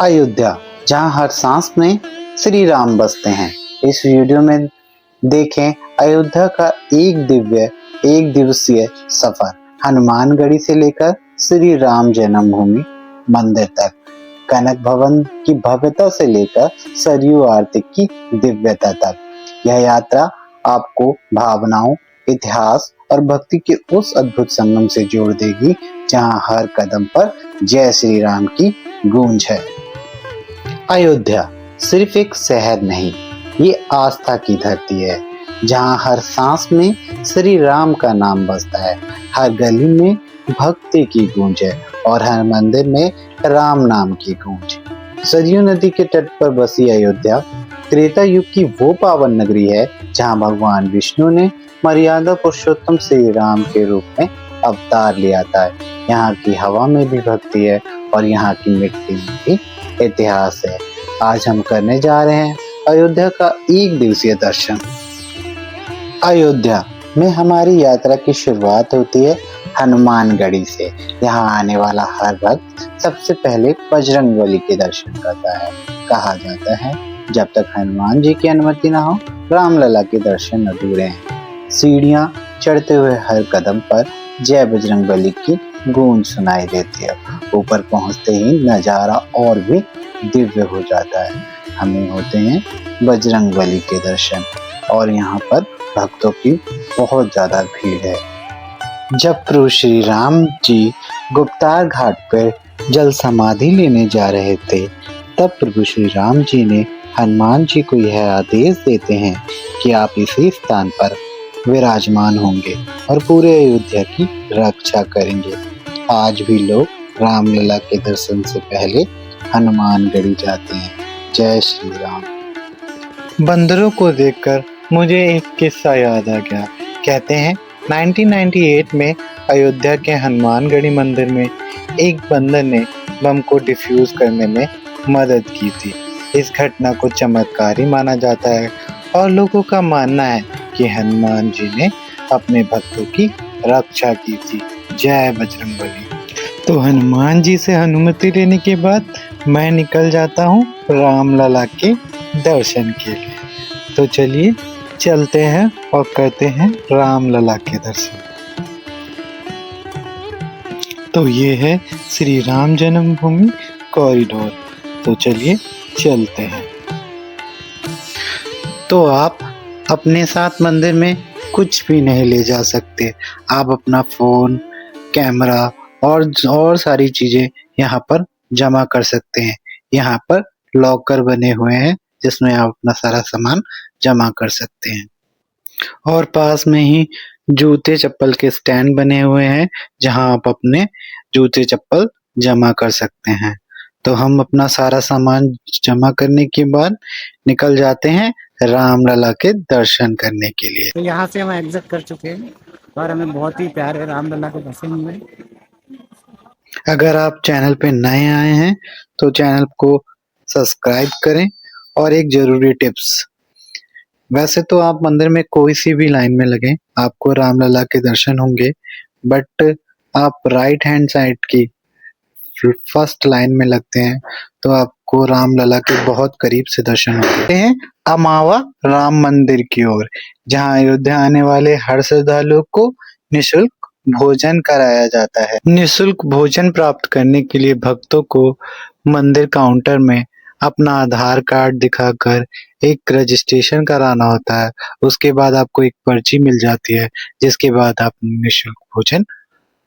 अयोध्या, जहां हर सांस में श्री राम बसते हैं। इस वीडियो में देखें अयोध्या का एक दिवसीय सफर, हनुमानगढ़ी से लेकर श्री राम जन्मभूमि मंदिर तक, कनक भवन की भव्यता से लेकर सरयू आरती की दिव्यता तक। यह यात्रा आपको भावनाओं, इतिहास और भक्ति के उस अद्भुत संगम से जोड़ देगी जहां हर कदम पर जय श्री राम की गूंज है। अयोध्या सिर्फ एक शहर नहीं, ये आस्था की धरती है जहां हर सांस में श्री राम का नाम बसता है, हर गली में भक्ति की गूंज है और हर मंदिर में राम नाम की गूंज। सरयू नदी के तट पर बसी अयोध्या त्रेता युग की वो पावन नगरी है जहां भगवान विष्णु ने मर्यादा पुरुषोत्तम श्री राम के रूप में अवतार लिया था। यहाँ की हवा में भी भक्ति है और यहाँ की मिट्टी में भी इतिहास है। आज हम करने जा रहे हैं अयोध्या का एक दिवसीय दर्शन। अयोध्या में हमारी यात्रा की शुरुआत होती है हनुमानगढ़ी से। यहाँ आने वाला हर भक्त सबसे पहले बजरंगबली के दर्शन करता है। कहा जाता है जब तक हनुमान जी की अनुमति ना हो, रामलला के दर्शन अधूरे हैं। सीढ़ियां चढ़ते हुए हर कदम पर जय बजरंगबली की गूंज सुनाई देती है। ऊपर पहुंचते ही नजारा और भी दिव्य हो जाता है। हमें होते हैं बजरंगबली के दर्शन और यहाँ पर भक्तों की बहुत ज्यादा भीड़ है। जब प्रभु श्री राम जी गुप्तार घाट पर जल समाधि लेने जा रहे थे, तब प्रभु श्री राम जी ने हनुमान जी को यह आदेश देते हैं कि आप इसी स्थान पर विराजमान होंगे और पूरे अयोध्या की रक्षा करेंगे। आज भी लोग रामलला के दर्शन से पहले हनुमानगढ़ी जाते हैं। जय श्री राम। बंदरों को देखकर मुझे एक किस्सा याद आ गया। कहते हैं 1998 में अयोध्या के हनुमानगढ़ी मंदिर में एक बंदर ने बम को डिफ्यूज करने में मदद की थी। इस घटना को चमत्कारी माना जाता है और लोगों का मानना है कि हनुमान जी ने अपने भक्तों की रक्षा की थी। जय बजरंगबली। तो हनुमान जी से अनुमति लेने के बाद मैं निकल जाता हूँ रामलला के दर्शन के लिए। तो चलिए चलते हैं और करते हैं रामलला के दर्शन। तो ये है श्री राम जन्मभूमि कॉरिडोर। तो चलिए चलते हैं। तो आप अपने साथ मंदिर में कुछ भी नहीं ले जा सकते। आप अपना फोन, कैमरा और सारी चीजें यहाँ पर जमा कर सकते हैं। यहाँ पर लॉकर बने हुए हैं जिसमें आप अपना सारा सामान जमा कर सकते हैं और पास में ही जूते चप्पल के स्टैंड बने हुए हैं जहां आप अपने जूते चप्पल जमा कर सकते हैं। तो हम अपना सारा सामान जमा करने के बाद निकल जाते हैं रामलला के दर्शन करने के लिए। तो यहाँ से हम एग्जिट कर चुके हैं और हमें बहुत ही प्यारे रामलला के दर्शन हुए। अगर आप चैनल पे नए आए हैं तो चैनल को सब्सक्राइब करें। और एक जरूरी टिप्स, वैसे तो आप मंदिर में कोई सी भी लाइन में लगे आपको रामलला के दर्शन होंगे, बट आप राइट हैंड साइड की फर्स्ट लाइन में लगते हैं तो आपको रामलला के बहुत करीब से दर्शन होते हैं। अमावा राम मंदिर की ओर, जहां अयोध्या आने वाले हर श्रद्धालु को निःशुल्क भोजन कराया जाता है। निःशुल्क भोजन प्राप्त करने के लिए भक्तों को मंदिर काउंटर में अपना आधार कार्ड दिखाकर एक रजिस्ट्रेशन कराना होता है। उसके बाद आपको एक पर्ची मिल जाती है जिसके बाद आप निःशुल्क भोजन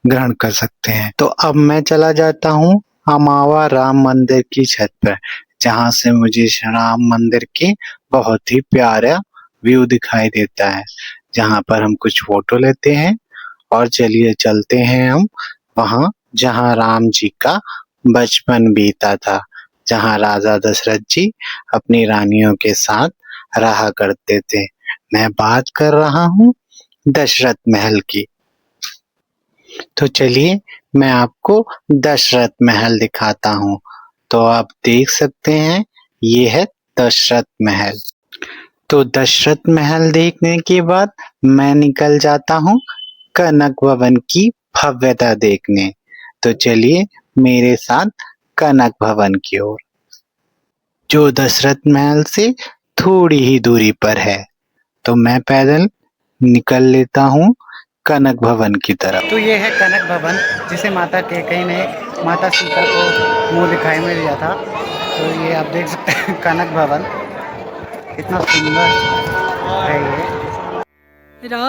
ग्रहण कर सकते हैं। तो अब मैं चला जाता हूँ अमावा राम मंदिर की छत पर, जहाँ से मुझे राम मंदिर के बहुत ही प्यारा व्यू दिखाई देता है, जहाँ पर हम कुछ फोटो लेते हैं और चलिए चलते हैं हम वहाँ जहाँ राम जी का बचपन बीता था, जहाँ राजा दशरथ जी अपनी रानियों के साथ रहा करते थे। मैं बात कर रहा हूँ दशरथ महल की। तो चलिए मैं आपको दशरथ महल दिखाता हूँ। तो आप देख सकते हैं ये है दशरथ महल। तो दशरथ महल देखने के बाद मैं निकल जाता हूँ कनक भवन की भव्यता देखने। तो चलिए मेरे साथ कनक भवन की ओर। जो दशरथ महल से थोड़ी ही दूरी पर है। तो मैं पैदल निकल लेता हूँ कनक भवन की तरफ। तो ये है कनक भवन, जिसे माता कैकेयी ने माता सीता को मुँह दिखाई में दिया था। तो ये आप देख सकते हैं कनक भवन, कितना सुंदर है ये। राम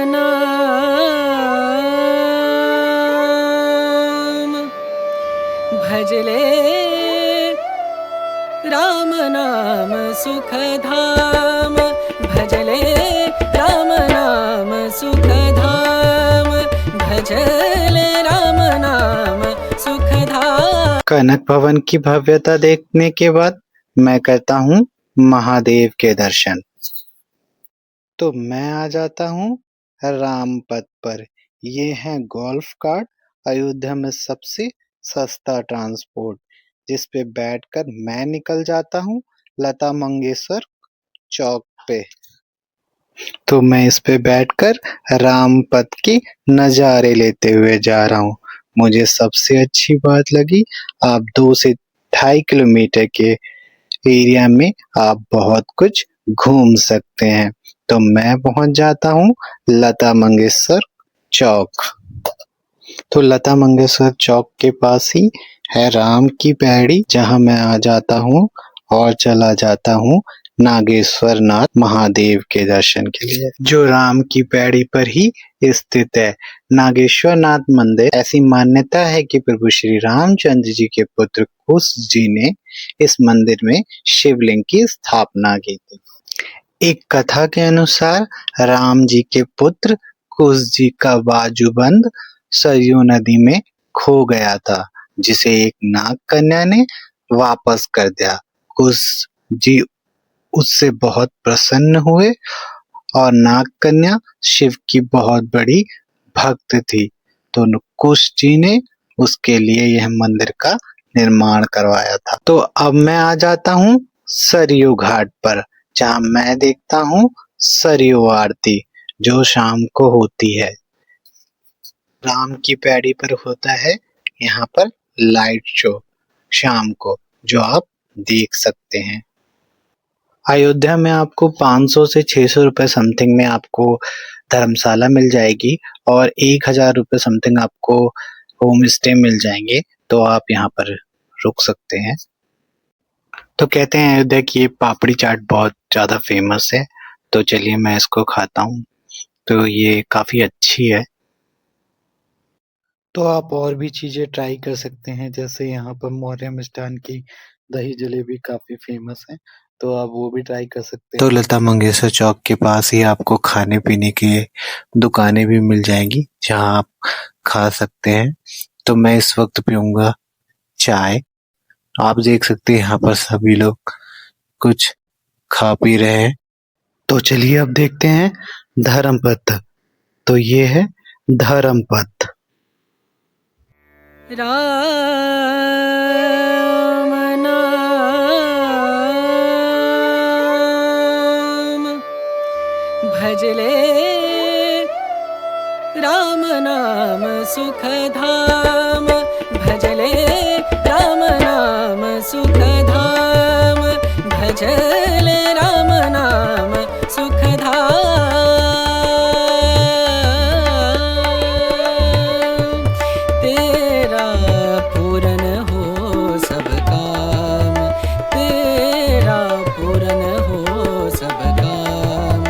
नाम भजले, राम नाम सुख धाम भजले, राम नाम सुख धाम भजले, राम नाम सुख धाम। कनक भवन की भव्यता देखने के बाद मैं करता हूँ महादेव के दर्शन। तो मैं आ जाता हूँ रामपथ पर। ये है गोल्फ कार्ट, अयोध्या में सबसे सस्ता ट्रांसपोर्ट, जिस पे बैठकर मैं निकल जाता हूँ लता मंगेशकर चौक पे। तो मैं इस पे बैठकर रामपथ के नज़ारे लेते हुए जा रहा हूँ। मुझे सबसे अच्छी बात लगी, आप 2 से 2.5 किलोमीटर के एरिया में आप बहुत कुछ घूम सकते हैं। तो मैं पहुंच जाता हूँ लता मंगेशकर चौक। तो लता मंगेशकर चौक के पास ही है राम की पैड़ी, जहां मैं आ जाता हूँ और चला जाता हूँ नागेश्वर नाथ महादेव के दर्शन के लिए, जो राम की पैड़ी पर ही स्थित है। नागेश्वर नाथ मंदिर, ऐसी मान्यता है कि प्रभु श्री रामचंद्र जी के पुत्र कुश जी ने इस मंदिर में शिवलिंग की स्थापना की थी। एक कथा के अनुसार राम जी के पुत्र कुश जी का बाजूबंद सरयू नदी में खो गया था, जिसे एक नाग कन्या ने वापस कर दिया। कुश जी उससे बहुत प्रसन्न हुए और नाग कन्या शिव की बहुत बड़ी भक्त थी, तो कुश जी ने उसके लिए यह मंदिर का निर्माण करवाया था। तो अब मैं आ जाता हूँ सरयू घाट पर, जहाँ मैं देखता हूँ सरयू आरती, जो शाम को होती है। राम की पैड़ी पर होता है यहाँ पर लाइट शो शाम को, जो आप देख सकते हैं। अयोध्या में आपको 500 से 600 रुपए समथिंग में आपको धर्मशाला मिल जाएगी और 1000 रुपए समथिंग आपको होम स्टे मिल जाएंगे, तो आप यहाँ पर रुक सकते हैं। तो कहते हैं अयोध्या की ये पापड़ी चाट बहुत ज्यादा फेमस है, तो चलिए मैं इसको खाता हूँ। तो ये काफी अच्छी है। तो आप और भी चीजें ट्राई कर सकते हैं, जैसे यहाँ पर मौर्य मिष्ठान की दही जलेबी काफी फेमस है, तो आप वो भी ट्राई कर सकते हैं। तो लता मंगेशकर चौक के पास ही आपको खाने पीने की दुकानें भी मिल जाएंगी, जहाँ आप खा सकते हैं। तो मैं इस वक्त पीऊंगा चाय। आप देख सकते हैं यहाँ पर सभी लोग कुछ खा पी रहे हैं। तो चलिए अब देखते हैं धर्मपथ। तो ये है धर्मपथ। राम नाम भजले, राम नाम सुख धाम भजले, राम नाम सुख धाम भजले, राम नाम सुख धाम। तेरा पूरन हो सब काम, तेरा पूरन हो सब काम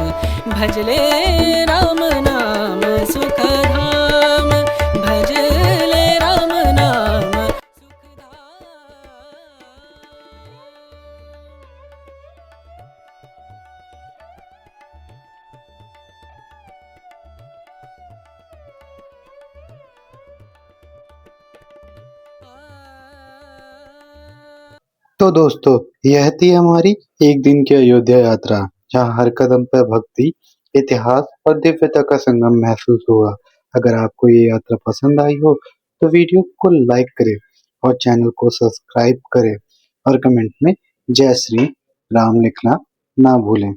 भजले, राम नाम सुख धाम भजले, राम नाम सुख धाम। तो दोस्तों, यह थी हमारी एक दिन की अयोध्या यात्रा, जहाँ हर कदम पर भक्ति, इतिहास और दिव्यता का संगम महसूस हुआ। अगर आपको ये यात्रा पसंद आई हो तो वीडियो को लाइक करें और चैनल को सब्सक्राइब करें और कमेंट में जय श्री राम लिखना ना भूलें।